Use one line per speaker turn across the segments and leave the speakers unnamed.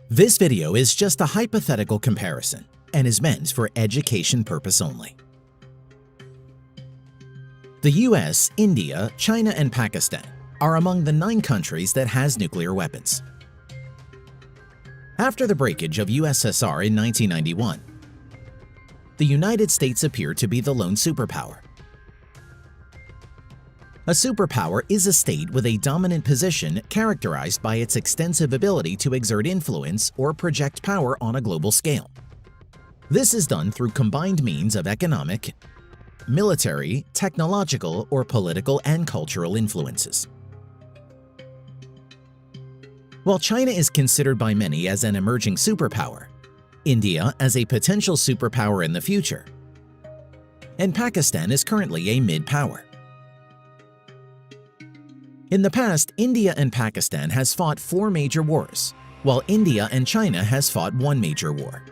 This video is just a hypothetical comparison and is meant for education purpose only. The US, India, China, and Pakistan are among the 9 countries that has nuclear weapons. After the breakage of USSR in 1991, the United States appeared to be the lone superpower. A superpower is a state with a dominant position characterized by its extensive ability to exert influence or project power on a global scale. This is done through combined means of economic, military, technological, or political and cultural influences. While China is considered by many as an emerging superpower, India as a potential superpower in the future, and Pakistan is currently a mid-power. In the past, India and Pakistan has fought 4 major wars, while India and China has fought 1 major war.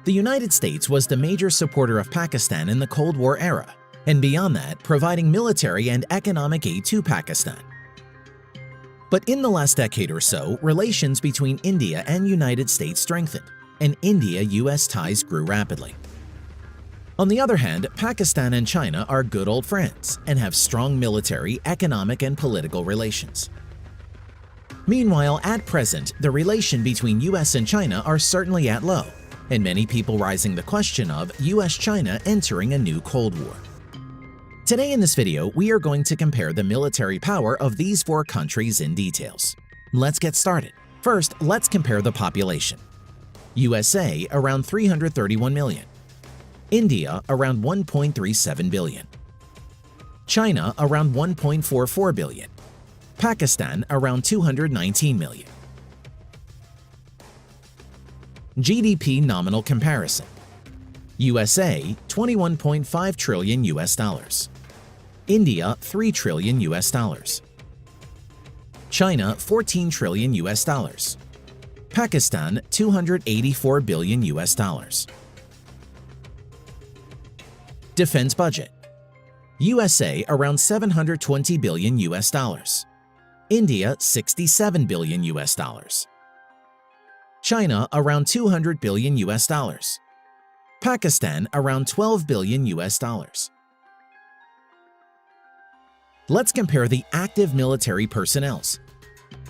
The United States was the major supporter of Pakistan in the Cold War era, and beyond that, providing military and economic aid to Pakistan. But in the last decade or so, relations between India and United States strengthened, and India-US ties grew rapidly. On the other hand, Pakistan and China are good old friends and have strong military, economic, and political relations. Meanwhile, at present, the relation between US and China are certainly at low, and many people raising the question of US-China entering a new Cold War. Today in this video, we are going to compare the military power of these 4 countries in details. Let's get started. First, let's compare the population. USA around 331 million. India around 1.37 billion. China around 1.44 billion. Pakistan around 219 million. GDP nominal comparison. USA 21.5 trillion US dollars. India 3 trillion US dollars. China 14 trillion US dollars. Pakistan 284 billion US dollars. Defense budget. USA around 720 billion US dollars. India 67 billion US dollars. China around 200 billion US dollars. Pakistan around 12 billion US dollars. Let's compare the active military personnels.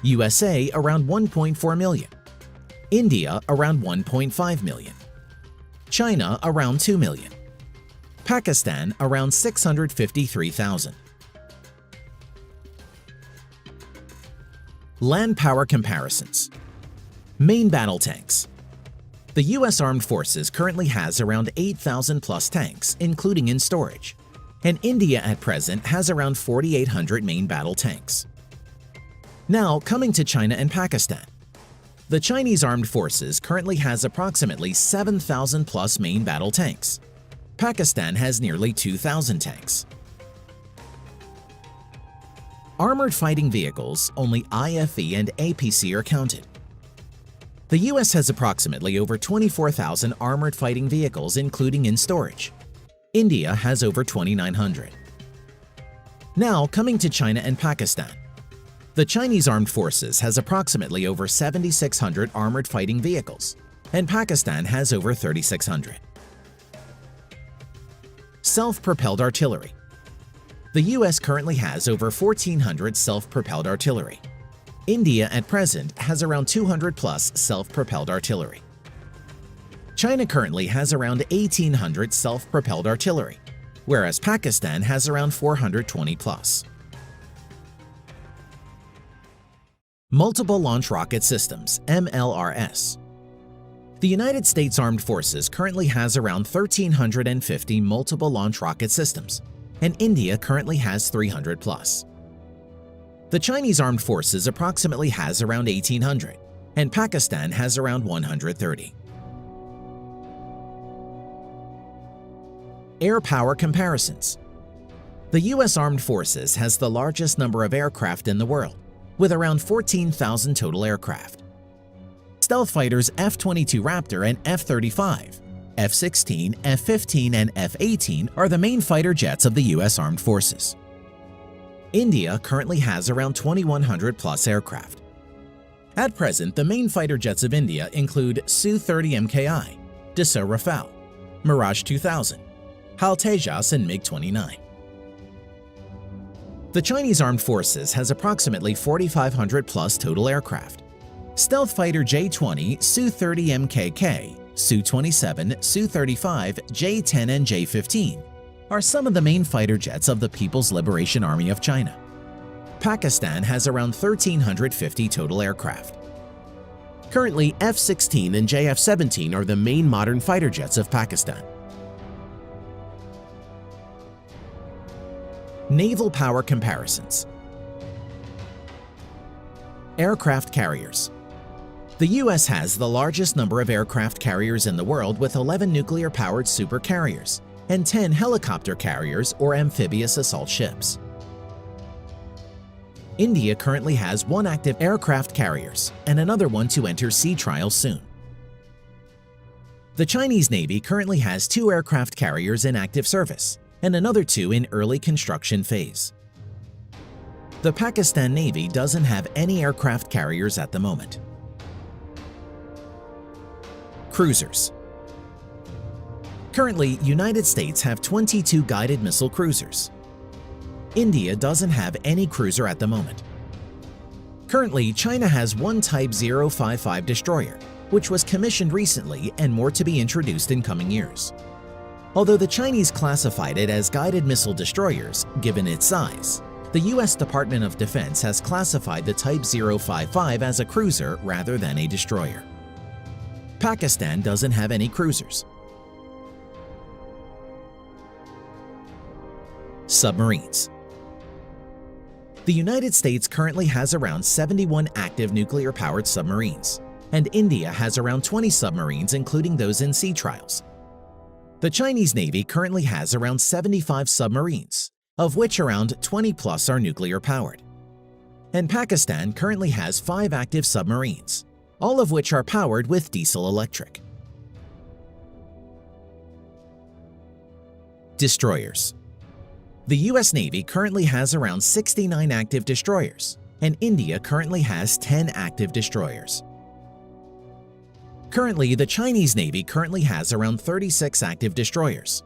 USA around 1.4 million. India around 1.5 million. China around 2 million. Pakistan around 653,000. Land power comparisons. Main battle tanks. The US Armed Forces currently has around 8,000 plus tanks, including in storage, and India at present has around 4,800 main battle tanks. Now, coming to China and Pakistan. The Chinese Armed Forces currently has approximately 7,000 plus main battle tanks. Pakistan has nearly 2,000 tanks. Armored fighting vehicles, only IFV and APC are counted. The US has approximately over 24,000 armored fighting vehicles, including in storage. India has over 2,900. Now, coming to China and Pakistan. The Chinese Armed Forces has approximately over 7,600 armored fighting vehicles, and Pakistan has over 3,600. Self-propelled artillery. The US currently has over 1,400 self-propelled artillery. India at present has around 200 plus self-propelled artillery. China currently has around 1,800 self-propelled artillery, whereas Pakistan has around 420 plus. Multiple Launch Rocket Systems, MLRS. The United States Armed Forces currently has around 1,350 multiple launch rocket systems, and India currently has 300 plus. The Chinese Armed Forces approximately has around 1,800, and Pakistan has around 130. Air power comparisons. The US Armed Forces has the largest number of aircraft in the world, with around 14,000 total aircraft. Stealth fighters F-22 Raptor and F-35, F-16, F-15, and F-18 are the main fighter jets of the US Armed Forces. India currently has around 2,100 plus aircraft. At present, the main fighter jets of India include Su-30 MKI, Dassault Rafale, Mirage 2000, HAL Tejas, and MiG-29. The Chinese Armed Forces has approximately 4,500 plus total aircraft. Stealth fighter J-20, Su-30 MKK, Su-27, Su-35, J-10, and J-15 are some of the main fighter jets of the People's Liberation Army of China. Pakistan has around 1,350 total aircraft. Currently, F-16 and JF-17 are the main modern fighter jets of Pakistan. Naval power comparisons. Aircraft carriers. The U.S. has the largest number of aircraft carriers in the world with 11 nuclear-powered super carriers and 10 helicopter carriers or amphibious assault ships. India currently has 1 active aircraft carriers and another one to enter sea trials soon. The Chinese Navy currently has 2 aircraft carriers in active service and another 2 in early construction phase. The Pakistan Navy doesn't have any aircraft carriers at the moment. Cruisers. Currently, United States have 22 guided missile cruisers. India doesn't have any cruiser at the moment. Currently, China has 1 Type 055 destroyer, which was commissioned recently and more to be introduced in coming years. Although the Chinese classified it as guided missile destroyers, given its size, the U.S. Department of Defense has classified the Type 055 as a cruiser rather than a destroyer. Pakistan doesn't have any cruisers. Submarines. The United States currently has around 71 active nuclear-powered submarines, and India has around 20 submarines, including those in sea trials. The Chinese Navy currently has around 75 submarines, of which around 20 plus are nuclear-powered. And Pakistan currently has 5 active submarines, all of which are powered with diesel-electric. Destroyers. The U.S. Navy currently has around 69 active destroyers, and India currently has 10 active destroyers. Currently, the Chinese Navy currently has around 36 active destroyers.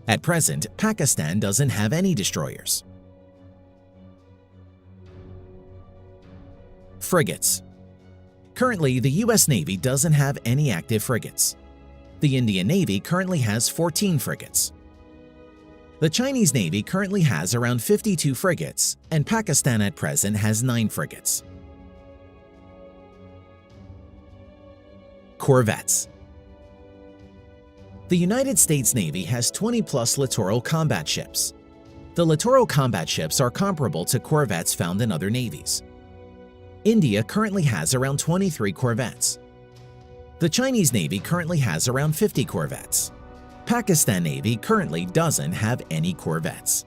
At present, Pakistan doesn't have any destroyers. Frigates. Currently, the U.S. Navy doesn't have any active frigates. The Indian Navy currently has 14 frigates. The Chinese Navy currently has around 52 frigates, and Pakistan at present has 9 frigates. Corvettes. The United States Navy has 20-plus littoral combat ships. The littoral combat ships are comparable to corvettes found in other navies. India currently has around 23 corvettes. The Chinese Navy currently has around 50 corvettes. Pakistan Navy currently doesn't have any corvettes.